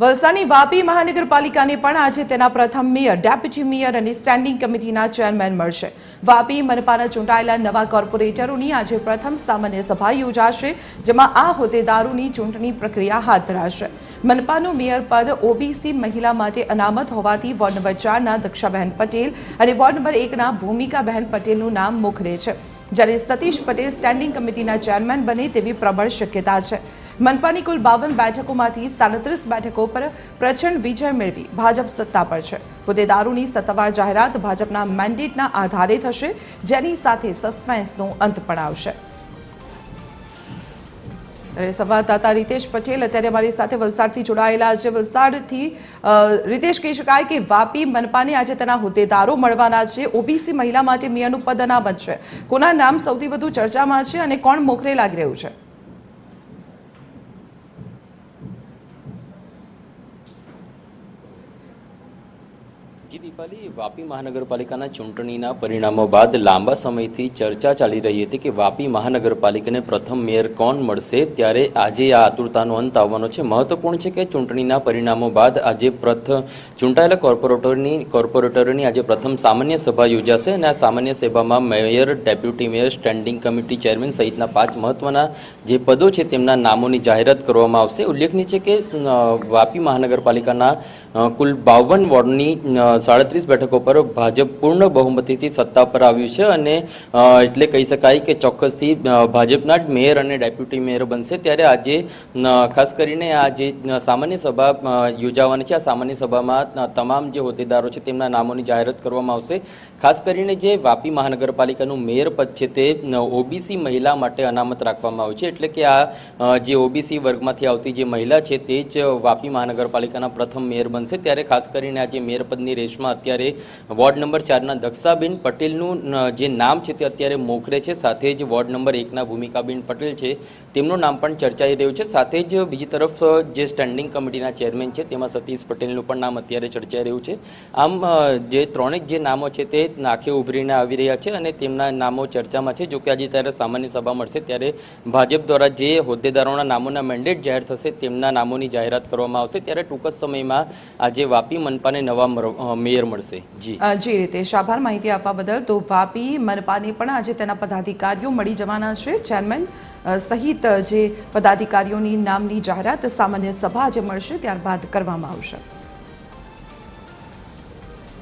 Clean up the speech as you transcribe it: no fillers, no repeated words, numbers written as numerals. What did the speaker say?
વલસાડની વાપી મહાનગરપાલિકાને પણ આજે તેના પ્રથમ મેયર, ડેપ્યુટી મેયર અને સ્ટેન્ડિંગ કમિટીના ચેરમેન મળશે. વાપી મનપાના ચૂંટાયેલા નવા કોર્પોરેટરોની આજે પ્રથમ સામાન્ય સભા યોજાશે, જેમાં આ હોદ્દેદારોની ચૂંટણી પ્રક્રિયા હાથ ધરાશે. મનપાનું મેયર પદ ઓબીસી મહિલા માટે અનામત હોવાથી વોર્ડ નંબર 4ના દક્ષાબહેન પટેલ અને વોર્ડ નંબર 1ના ભૂમિકાબહેન પટેલનું નામ મોખરે છે, જ્યારે સતીશ પટેલ સ્ટેન્ડિંગ કમિટીના ચેરમેન બને તેવી પ્રબળ શક્યતા છે. મનપાની કુલ 52 બેઠકોમાંથી 37 બેઠકો પર પ્રચંડ વિજય મેળવી ભાજપ સત્તા પર છે. હોદ્દેદારોની સત્તાવાર જાહેરાત ભાજપના મેન્ડેટના આધારે થશે, જેની સાથે સસ્પેન્સનો અંત પણ આવશે. સંવાદદાતા રીતેશ પટેલ અત્યારે અમારી સાથે વલસાડથી જોડાયેલા છે. વલસાડથી રીતેશ, કહી શકાય કે વાપી મનપાને આજે તેના હોદ્દેદારો મળવાના છે. ઓબીસી મહિલા માટે મેયરનું પદ અનામત છે. કોના નામ સૌથી વધુ ચર્ચામાં છે અને કોણ મોખરે લાગી રહ્યું છે? દીપાલી, વાપી મહાનગરપાલિકાના ચૂંટણીના પરિણામો બાદ લાંબા સમયથી ચર્ચા ચાલી રહી હતી કે વાપી મહાનગરપાલિકાને પ્રથમ મેયર કોણ મળશે, ત્યારે આજે આ આતુરતાનો અંત આવવાનો છે. મહત્વપૂર્ણ છે કે ચૂંટણીના પરિણામો બાદ આજે ચૂંટાયેલા કોર્પોરેટરોની આજે પ્રથમ સામાન્ય સભા યોજાશે અને આ સામાન્ય સભામાં mayor, deputy mayor, standing committee chairman સહિતના 5 મહત્વના જે પદો છે તેમના નામોની જાહેરાત કરવામાં આવશે. ઉલ્લેખનીય છે કે વાપી મહાનગરપાલિકાના કુલ 52 વોર્ડની 37 બેઠકો પર ભાજપ પૂર્ણ બહુમતીથી સત્તા પર આવ્યું છે અને એટલે કહી શકાય કે ચોક્કસથી ભાજપના જ મેયર અને ડેપ્યુટી મેયર બનશે. ત્યારે આજે ખાસ કરીને આ જે સામાન્ય સભા યોજાવાની છે, આ સામાન્ય સભામાં તમામ જે હોદ્દેદારો છે તેમના નામોની જાહેરાત કરવામાં આવશે. ખાસ કરીને જે વાપી મહાનગરપાલિકાનું મેયર પદ છે તે ઓબીસી મહિલા માટે અનામત રાખવામાં આવ્યું છે, એટલે કે આ જે ઓબીસી વર્ગમાંથી આવતી જે મહિલા છે તે જ વાપી મહાનગરપાલિકાના પ્રથમ મેયર બનશે. ત્યારે ખાસ કરીને આ જે મેયર પદની રેસમાં અત્યારે વોર્ડ નંબર 4ના દક્ષાબેન પટેલનું જે નામ છે તે અત્યારે મોખરે છે. સાથે જ વોર્ડ નંબર 1ના ભૂમિકાબેન પટેલ છે તેમનું નામ પણ ચર્ચાઈ રહ્યું છે. સાથે જ બીજી તરફ જે સ્ટેન્ડિંગ કમિટીના ચેરમેન છે તેમાં સતીશ પટેલનું પણ નામ અત્યારે ચર્ચાઈ રહ્યું છે. આમ જે ત્રણેક જે નામો છે તે આંખે ઉભરીને આવી રહ્યા છે અને તેમના નામો ચર્ચામાં છે. જોકે આજે ત્યારે સામાન્ય સભા મળશે ત્યારે ભાજપ દ્વારા જે હોદ્દેદારોના નામોના મેન્ડેટ જાહેર થશે તેમના નામોની જાહેરાત કરવામાં આવશે. ત્યારે ટૂંક જ સમયમાં આજે વાપી મનપાને નવા મેયર મળશે. જી રીતેશ, આભાર માહિતી આપવા બદલ. તો વાપી મનપાને પણ આજે તેના પદાધિકારીઓ મળી જવાના છે. ચેરમેન સહિત જે પદાધિકારીઓની નામની જાહેરાત સામાન્ય સભા આજે મળશે ત્યારબાદ કરવામાં આવશે.